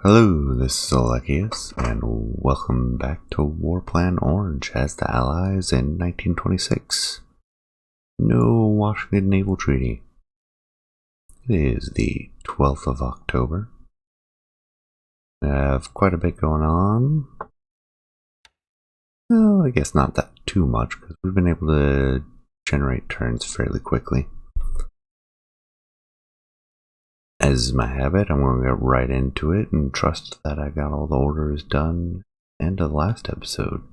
Hello, this is Alexius, and welcome back to War Plan Orange as the Allies in 1926. No Washington Naval Treaty. It is the 12th of October. We have quite a bit going on. Well, I guess not that too much, because we've been able to generate turns fairly quickly. As is my habit, I'm going to get right into it and trust that I got all the orders done end of the last episode.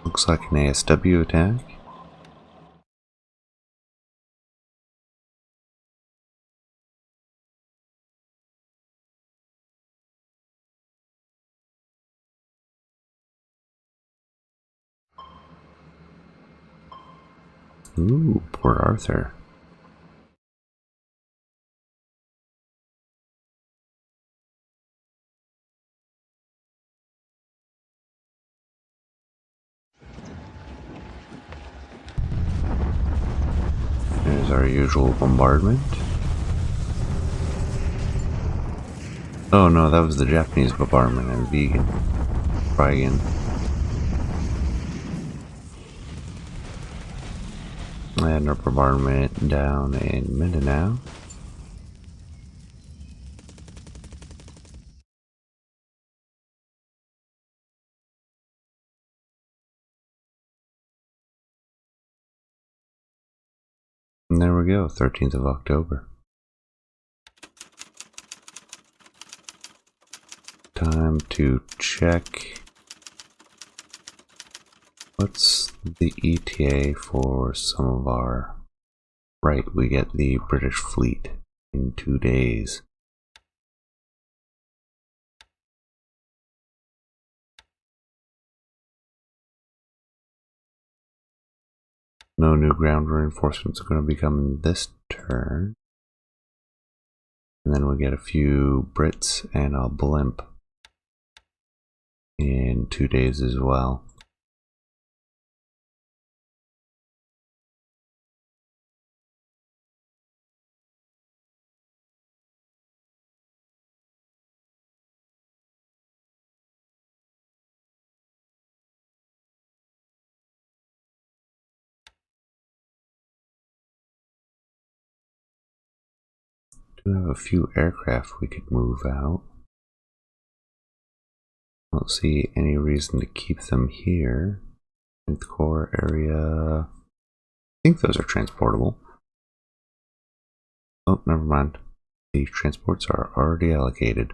Looks like an ASW attack. Ooh, Port Arthur. There's our usual bombardment. Oh no, that was the Japanese bombardment and vegan. Try again. And our bombardment down in Mindanao. And there we go, 13th of October. Time to check. What's the ETA for some of our... Right, we get the British fleet in 2 days. No new ground reinforcements are going to be coming this turn. And then we get a few Brits and a blimp in 2 days as well. Do have a few aircraft we could move out. I don't see any reason to keep them here. In the core area, I think those are transportable. Oh, never mind. The transports are already allocated.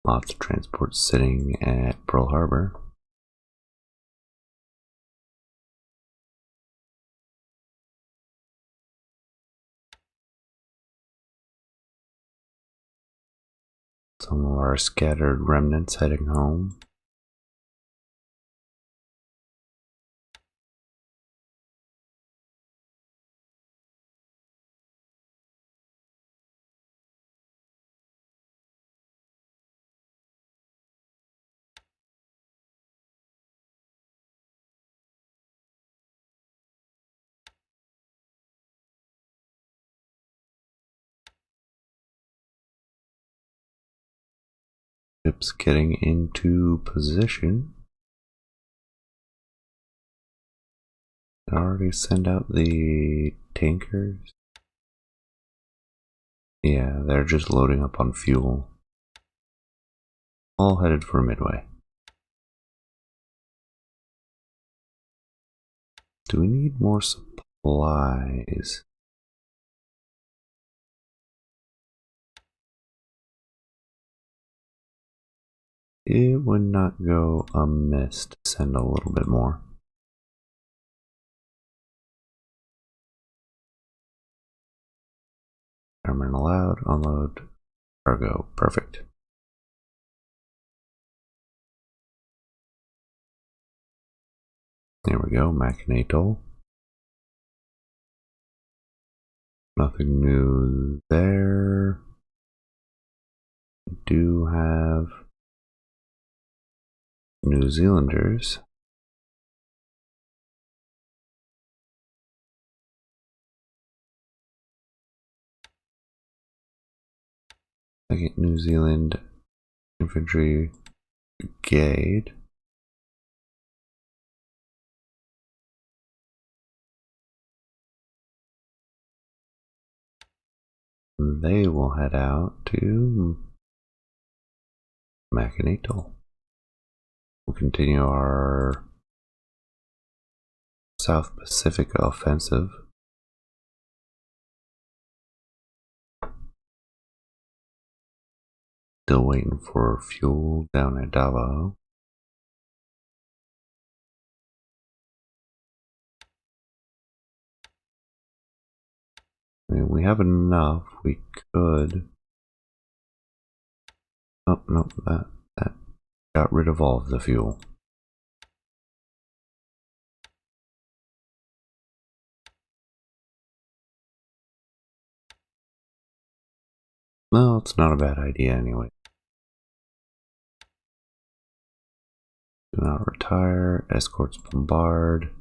Lots of transports sitting at Pearl Harbor. Some of our scattered remnants heading home. Ships getting into position. Did I already send out the tankers? Yeah, they're just loading up on fuel. All headed for Midway. Do we need more supplies? it would not go amiss to send a little bit more. Airmen allowed, unload, cargo, perfect. There we go, Machinator. Nothing new there. We do have New Zealanders. Second New Zealand Infantry Brigade. They will head out to Machinator. We'll continue our South Pacific offensive. Still waiting for fuel down at Davao. I mean, we have enough. We could. Oh no, that got rid of all of the fuel. No, it's not a bad idea anyway. Do not retire. Escorts bombard.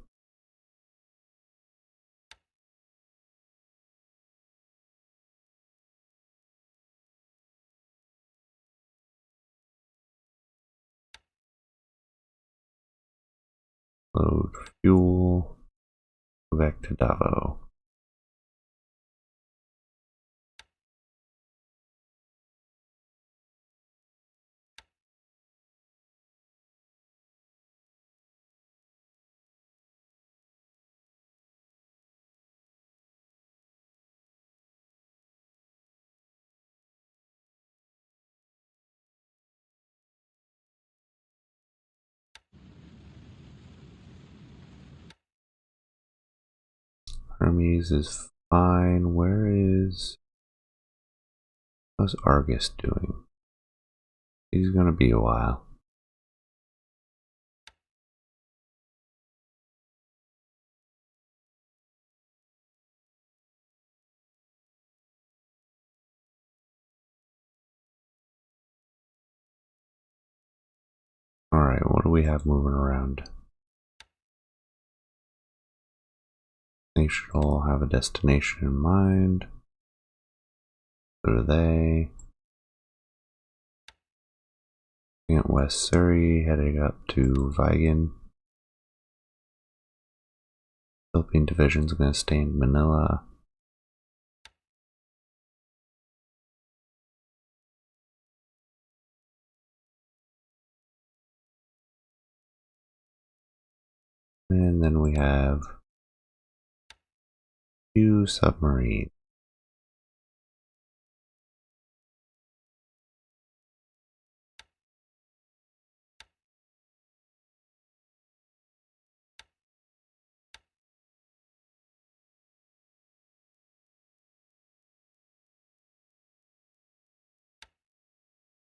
Load fuel. Go back to Davao. Hermes is fine. How's Argus doing? He's gonna be a while. Alright, what do we have moving around? They should all have a destination in mind. So do they. At West Surrey, heading up to Vigan. Philippine Division's going to stay in Manila. And then we have 2 submarines.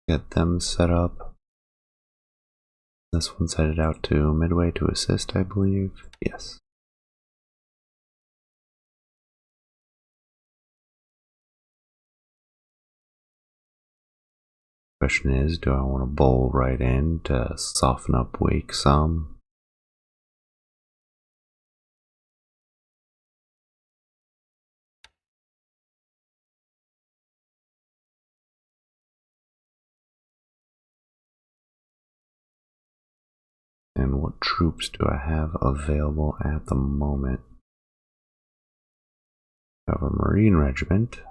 Get them set up. This one's headed out to Midway to assist, I believe. Yes. Question is, do I want to bowl right in to soften up Wake some? And what troops do I have available at the moment? I have a Marine regiment.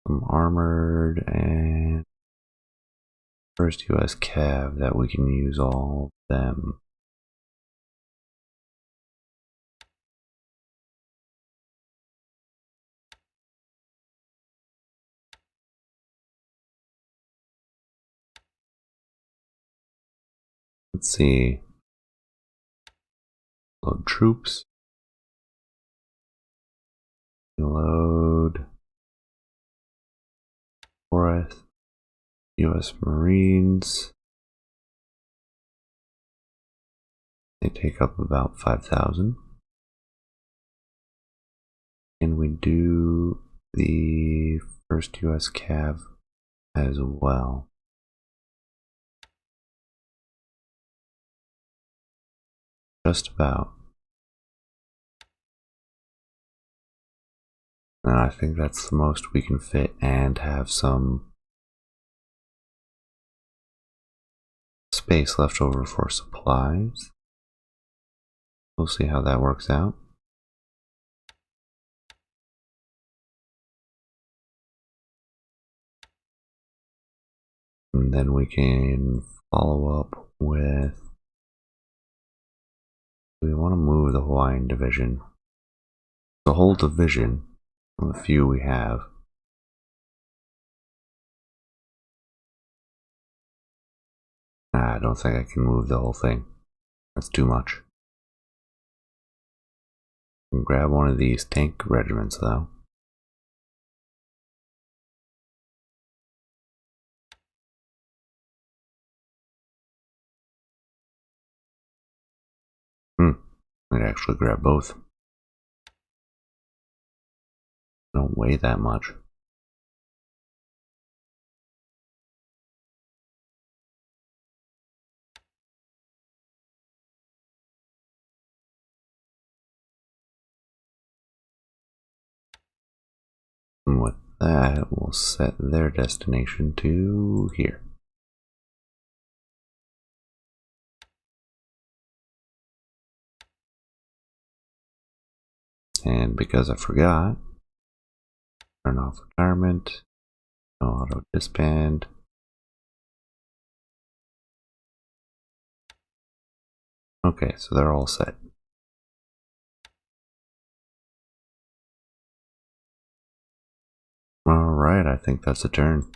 Some armored and first US Cav that we can use all of them. Let's see. Load troops. Load. Forest. U.S. Marines. They take up about 5,000. And we do the first U.S. Cav as well. Just about. And I think that's the most we can fit and have some space left over for supplies. We'll see how that works out. And then we can follow up with, we want to move the Hawaiian division. The whole division, the few we have. I don't think I can move the whole thing. That's too much. I can grab one of these tank regiments though. I'd actually grab both. Don't weigh that much. And with that, we'll set their destination to here. And because I forgot, turn off retirement, no auto disband. Okay, so they're all set. Alright, I think that's a turn.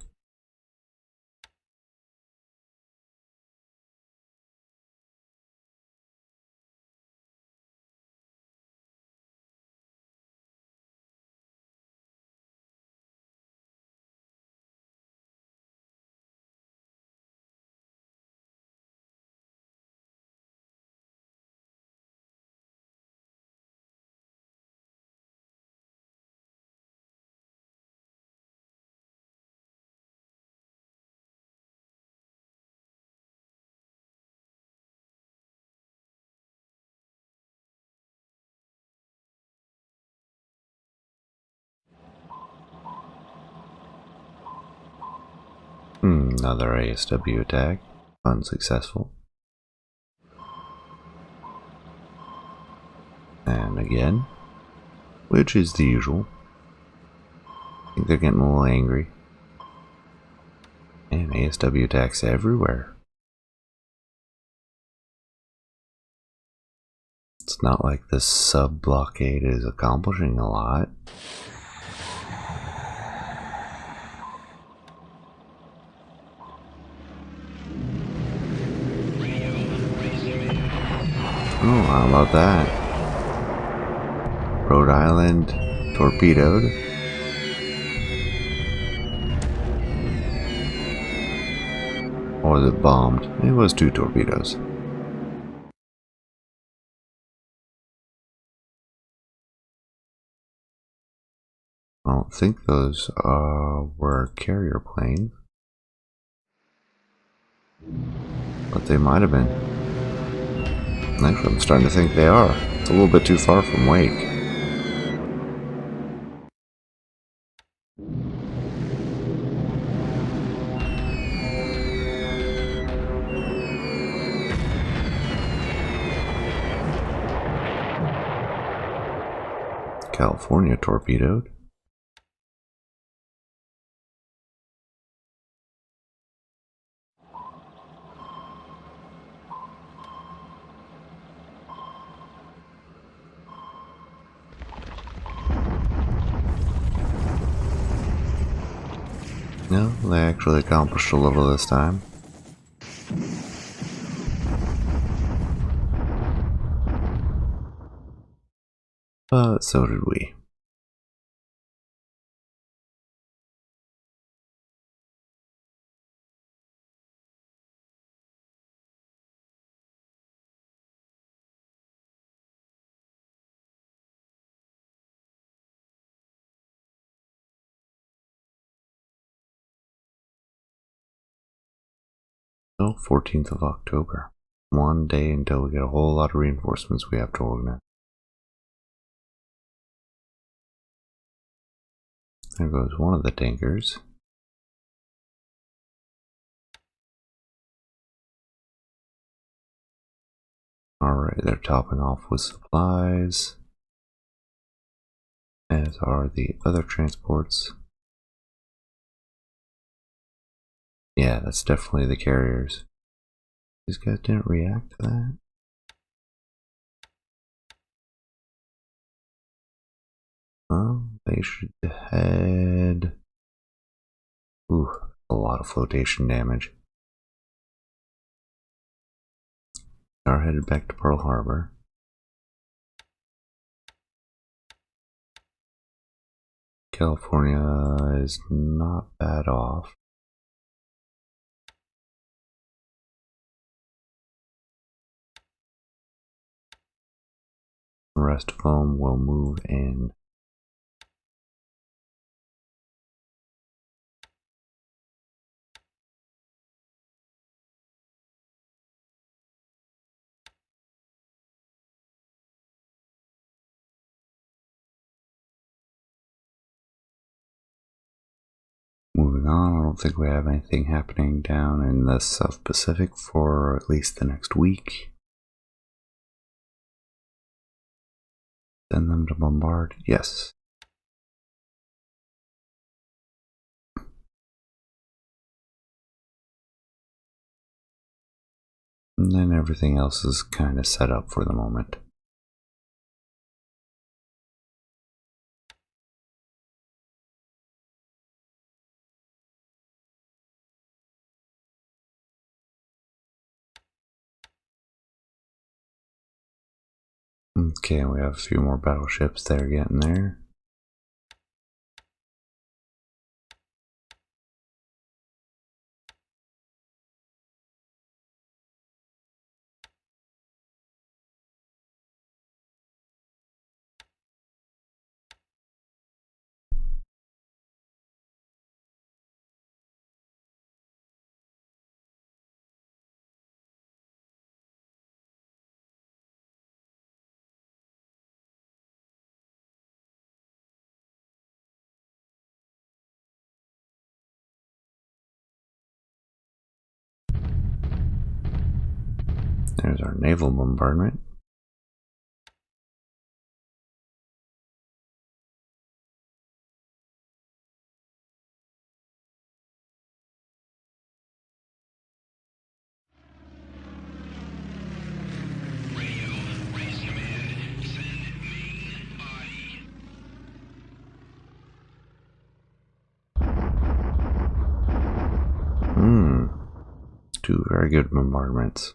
Another ASW attack, unsuccessful. And again, which is the usual. I think they're getting a little angry. And ASW attacks everywhere. It's not like this sub-blockade is accomplishing a lot. Oh, how about that? Rhode Island torpedoed. Or was it bombed? It was 2 torpedoes. I don't think those were carrier planes. But they might have been. Actually, I'm starting to think they are. It's a little bit too far from Wake. California torpedoed. No, they actually accomplished a little this time. but so did we. So, 14th of October. One day until we get a whole lot of reinforcements we have to organize. There goes one of the tankers. Alright, they're topping off with supplies, as are the other transports. Yeah, that's definitely the carriers. These guys didn't react to that. Well, they should head... Ooh, a lot of flotation damage. Are headed back to Pearl Harbor. California is not bad off. The rest of them will move in. Moving on, I don't think we have anything happening down in the South Pacific for at least the next week. Send them to bombard? Yes. And then everything else is kind of set up for the moment. Okay, we have a few more battleships that are getting there. There's our naval bombardment. Two very good bombardments.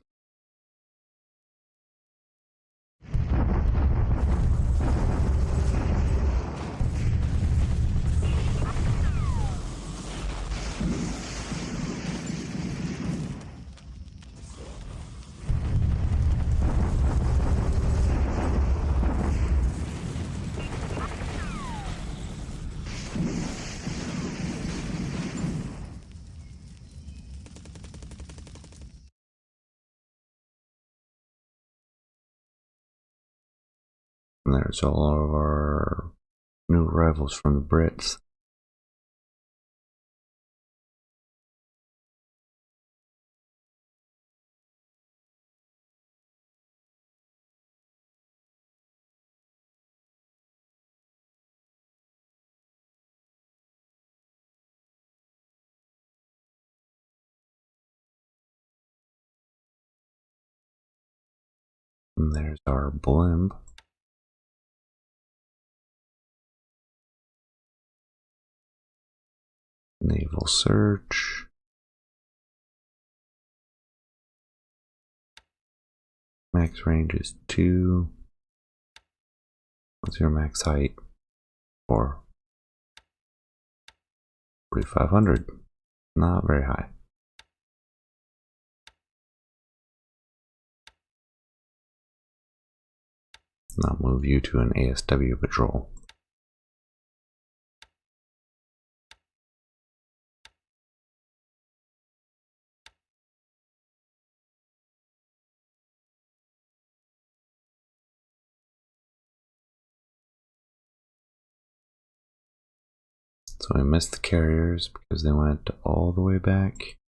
And there's all of our new arrivals from the Brits. And there's our blimp. Naval search. Max range is 2. What's your max height? 4,500. Not very high. Now move you to an ASW patrol. So we missed the carriers because they went all the way back.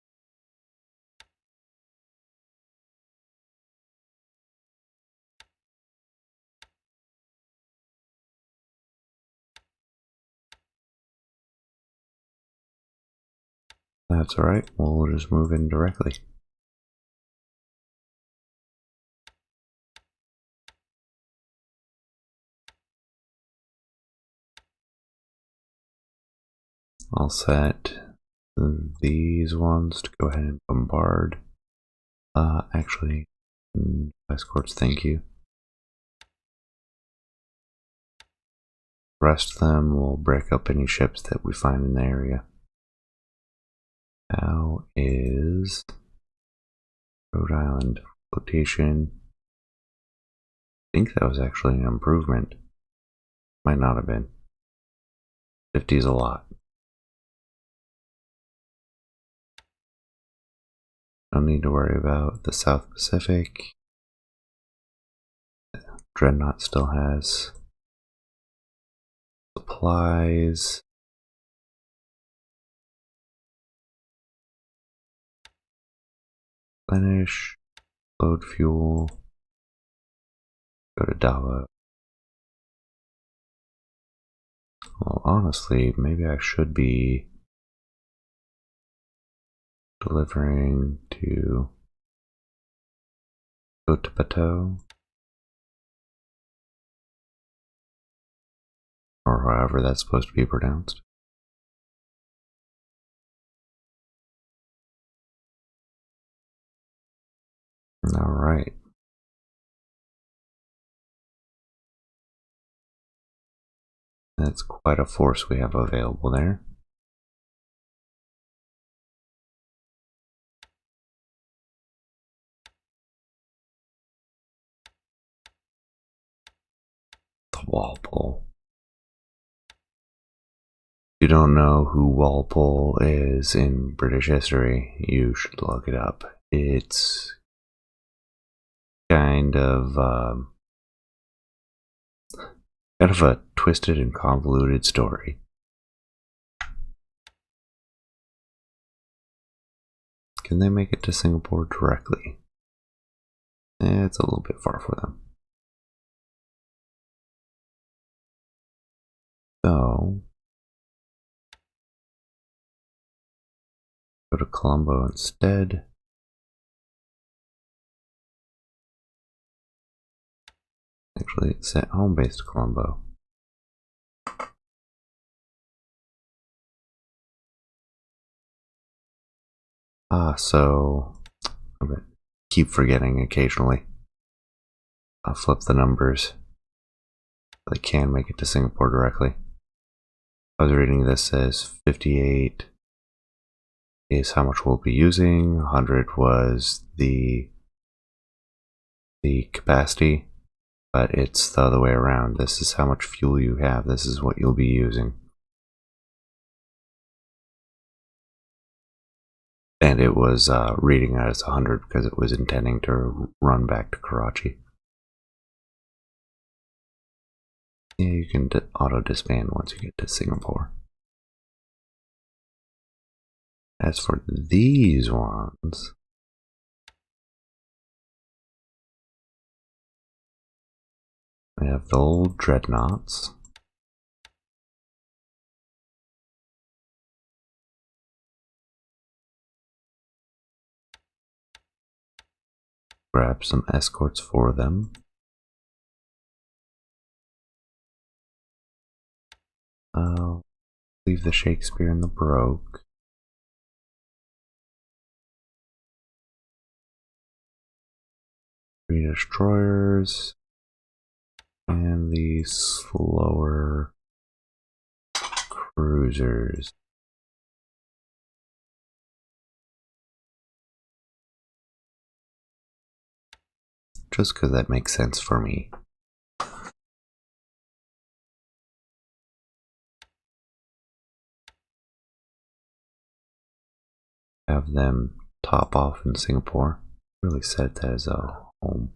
That's alright, we'll just move in directly. I'll set these ones to go ahead and bombard. Actually, escorts, thank you. The rest of them will break up any ships that we find in the area. How is Rhode Island flotation? I think that was actually an improvement. Might not have been. 50 is a lot. Don't need to worry about the South Pacific. Dreadnought still has supplies. Replenish. Load fuel. Go to Davao. Well, honestly, maybe I should be delivering to Cotabato, or however that's supposed to be pronounced. Alright. That's quite a force we have available there. The Walpole. If you don't know who Walpole is in British history, you should look it up. It's kind of a twisted and convoluted story. Can they make it to Singapore directly? It's a little bit far for them. So, go to Colombo instead. Actually, set home base to Colombo. So I keep forgetting occasionally. I'll flip the numbers. They can make it to Singapore directly. I was reading this as 58 is how much we'll be using. 100 was the capacity, but it's the other way around. This is how much fuel you have. This is what you'll be using. And it was reading out as 100 because it was intending to run back to Karachi. Yeah, you can auto disband once you get to Singapore. As for these ones, we have the old dreadnoughts. Grab some escorts for them. Leave the Shakespeare and the Baroque. . 3 destroyers. And the slower cruisers. Just because that makes sense for me. Have them top off in Singapore. Really set that as a home.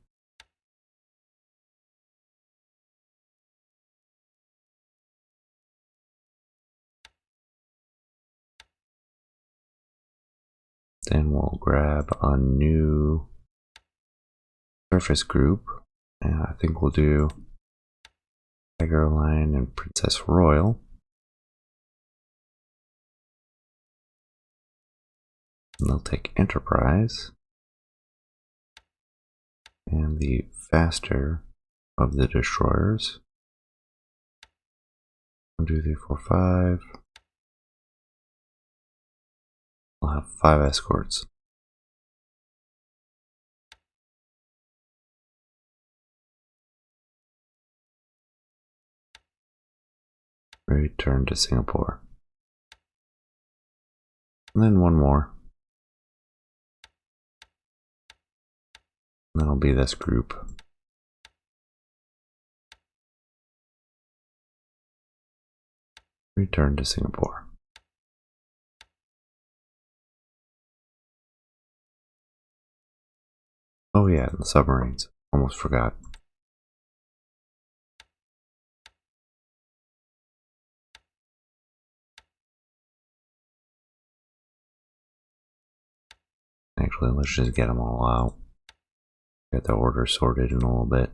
Then we'll grab a new surface group, and I think we'll do Tiger Lion and Princess Royal. And they'll take Enterprise, and the faster of the destroyers. 1, 2, 3, 4, 5. I'll have 5 escorts. Return to Singapore. And then one more. That'll be this group. Return to Singapore. Oh yeah, the submarines. Almost forgot. Actually, let's just get them all out. Get the order sorted in a little bit.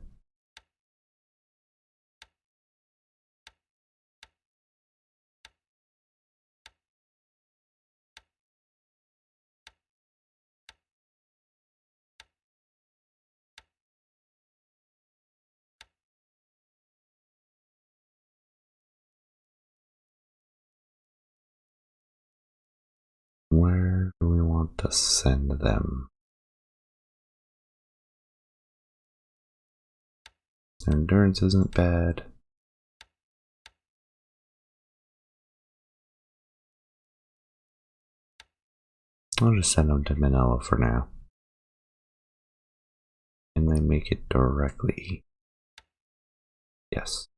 Where do we want to send them? Their endurance isn't bad. I'll just send them to Manila for now. And they make it directly. Yes.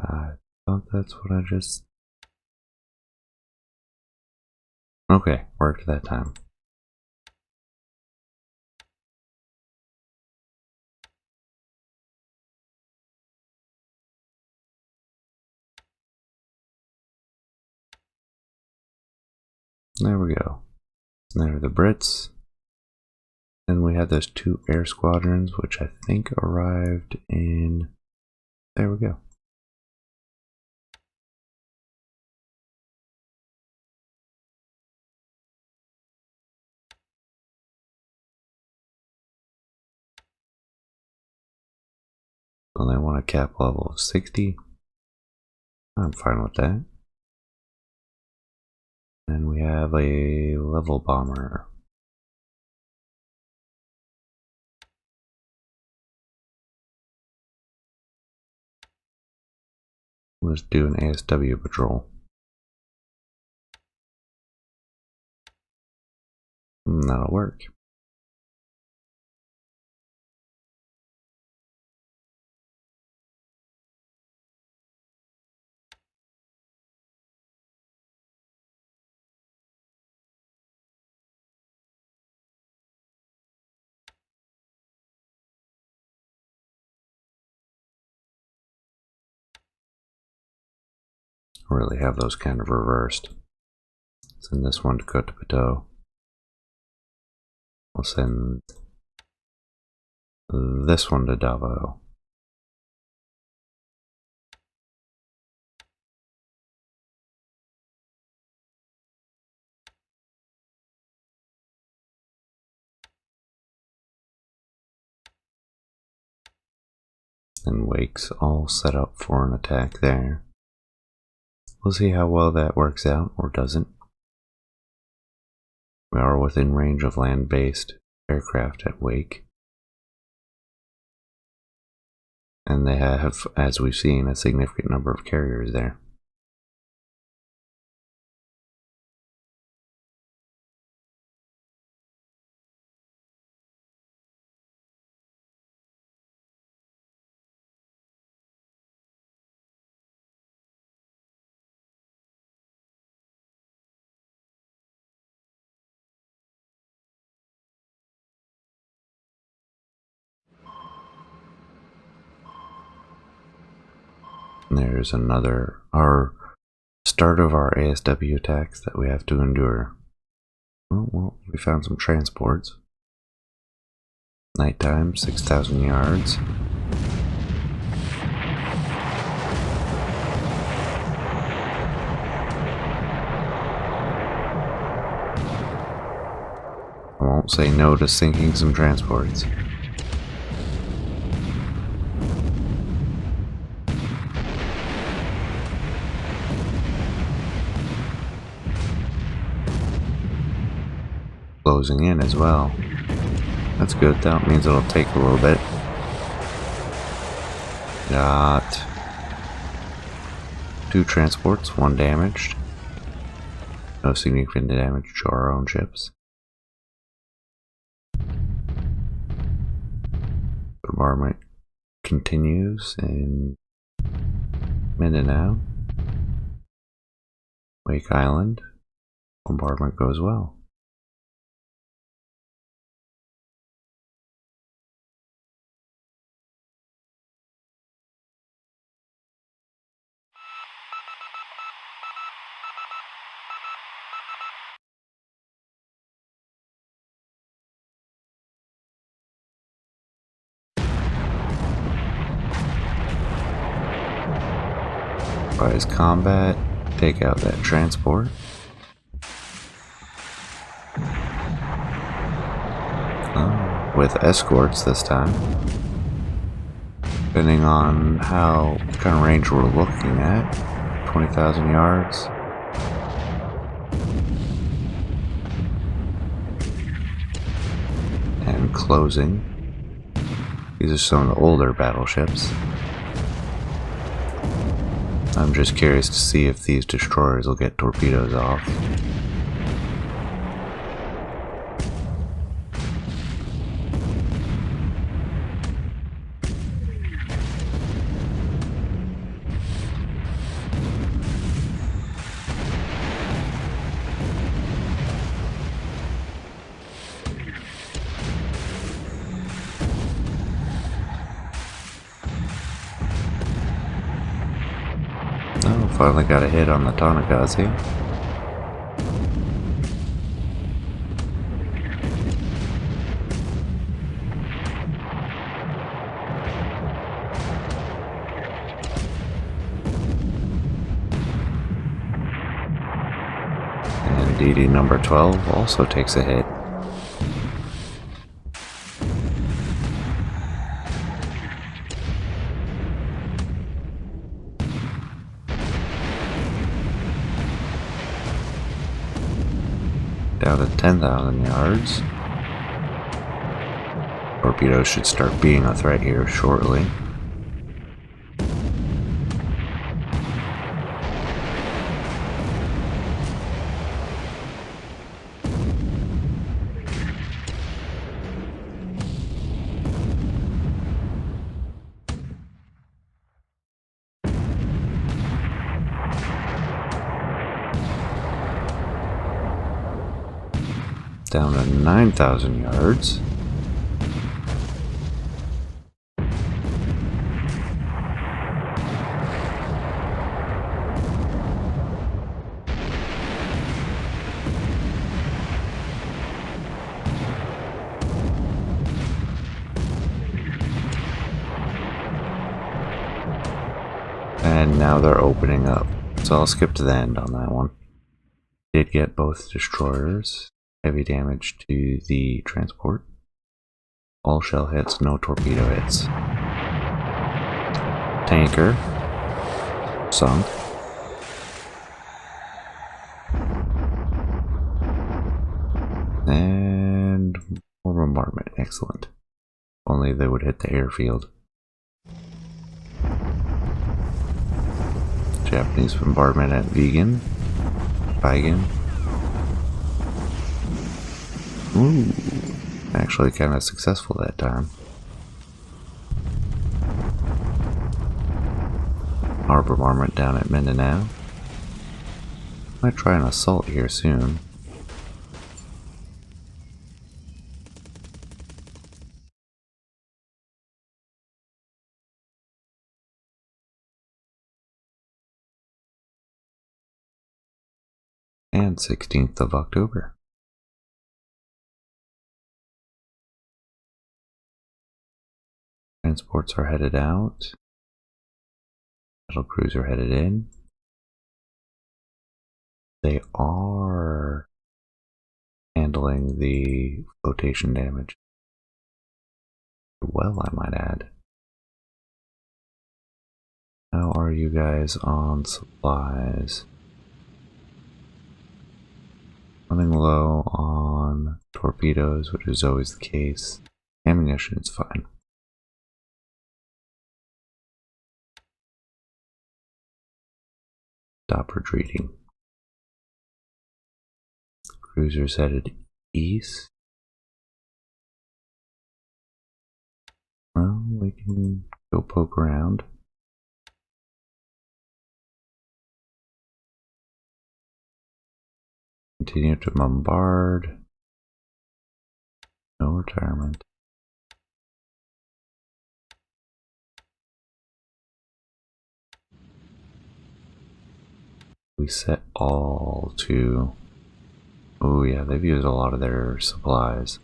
I thought that's what I just... Okay, worked that time. There we go. There are the Brits. Then we had those 2 air squadrons, which I think arrived in... There we go. So they want a cap level of 60. I'm fine with that. And we have a level bomber. Let's do an ASW patrol. That'll work. Really have those kind of reversed. Send this one to Cotabato. We'll send this one to Davao. And Wake's all set up for an attack there. We'll see how well that works out, or doesn't. We are within range of land-based aircraft at Wake. And they have, as we've seen, a significant number of carriers there. There's our start of our ASW attacks that we have to endure. Well, we found some transports. Nighttime, 6,000 yards. I won't say no to sinking some transports. Closing in as well. That's good. That means it'll take a little bit. Got 2 transports, 1 damaged. No significant damage to our own ships. Bombardment continues in Mindanao. Wake Island. Bombardment goes well. Surprise combat, take out that transport. With escorts this time. Depending on what kind of range we're looking at. 20,000 yards. And closing. These are some of the older battleships. I'm just curious to see if these destroyers will get torpedoes off. Finally got a hit on the Tanagazi. And DD number 12 also takes a hit. Down to 10,000 yards. Torpedoes should start being a threat here shortly. Down to 9,000 yards. And now they're opening up. So I'll skip to the end on that one. Did get both destroyers. Heavy damage to the transport. All shell hits, no torpedo hits. tanker sunk. And more bombardment. Excellent. Only they would hit the airfield. Japanese bombardment at Vigan. Ooh, actually kind of successful that time. Our bombardment down at Mindanao. Might try an assault here soon. And 16th of October. Transports are headed out. Battle crews are headed in. They are handling the flotation damage well, I might add. How are you guys on supplies? Running low on torpedoes, which is always the case. Ammunition is fine. Stop retreating. Cruisers headed east. Well, we can go poke around. Continue to bombard. No retirement. We set all to... Oh yeah, they've used a lot of their supplies.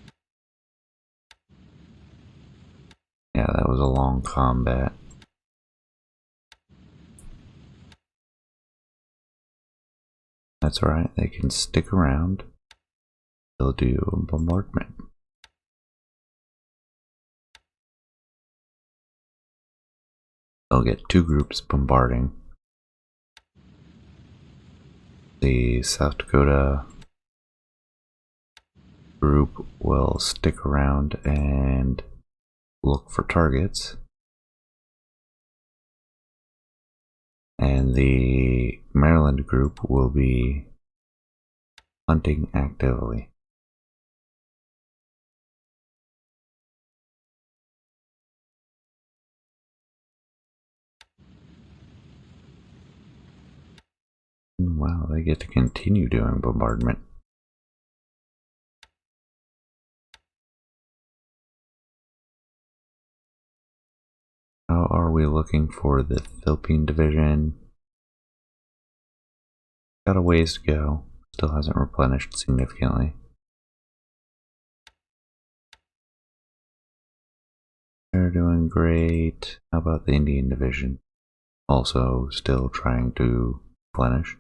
Yeah, that was a long combat. That's right, they can stick around. They'll do a bombardment. They'll get two groups bombarding. The South Dakota group will stick around and look for targets. And the Maryland group will be hunting actively. Wow, they get to continue doing bombardment. How are we looking for the Philippine division? Got a ways to go. Still hasn't replenished significantly. They're doing great. How about the Indian division? Also still trying to replenish.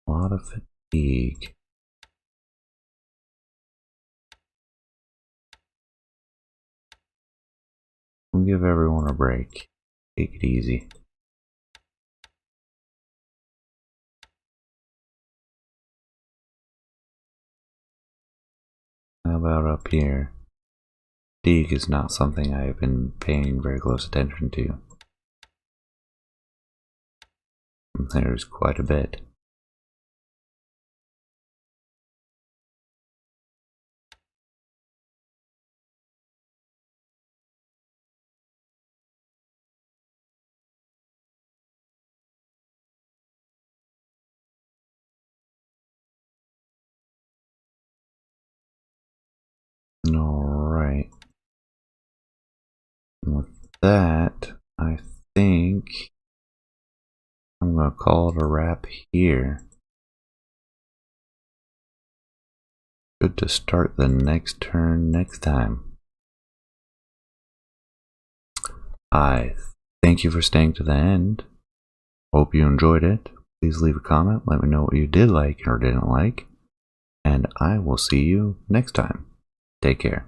A lot of fatigue. We'll give everyone a break. Take it easy. How about up here? Fatigue is not something I have been paying very close attention to. There's quite a bit. Alright. With that, I think I'm going to call it a wrap here. Good to start the next turn next time. I thank you for staying to the end. Hope you enjoyed it. please leave a comment. Let me know what you did like or didn't like. And I will see you next time. Take care.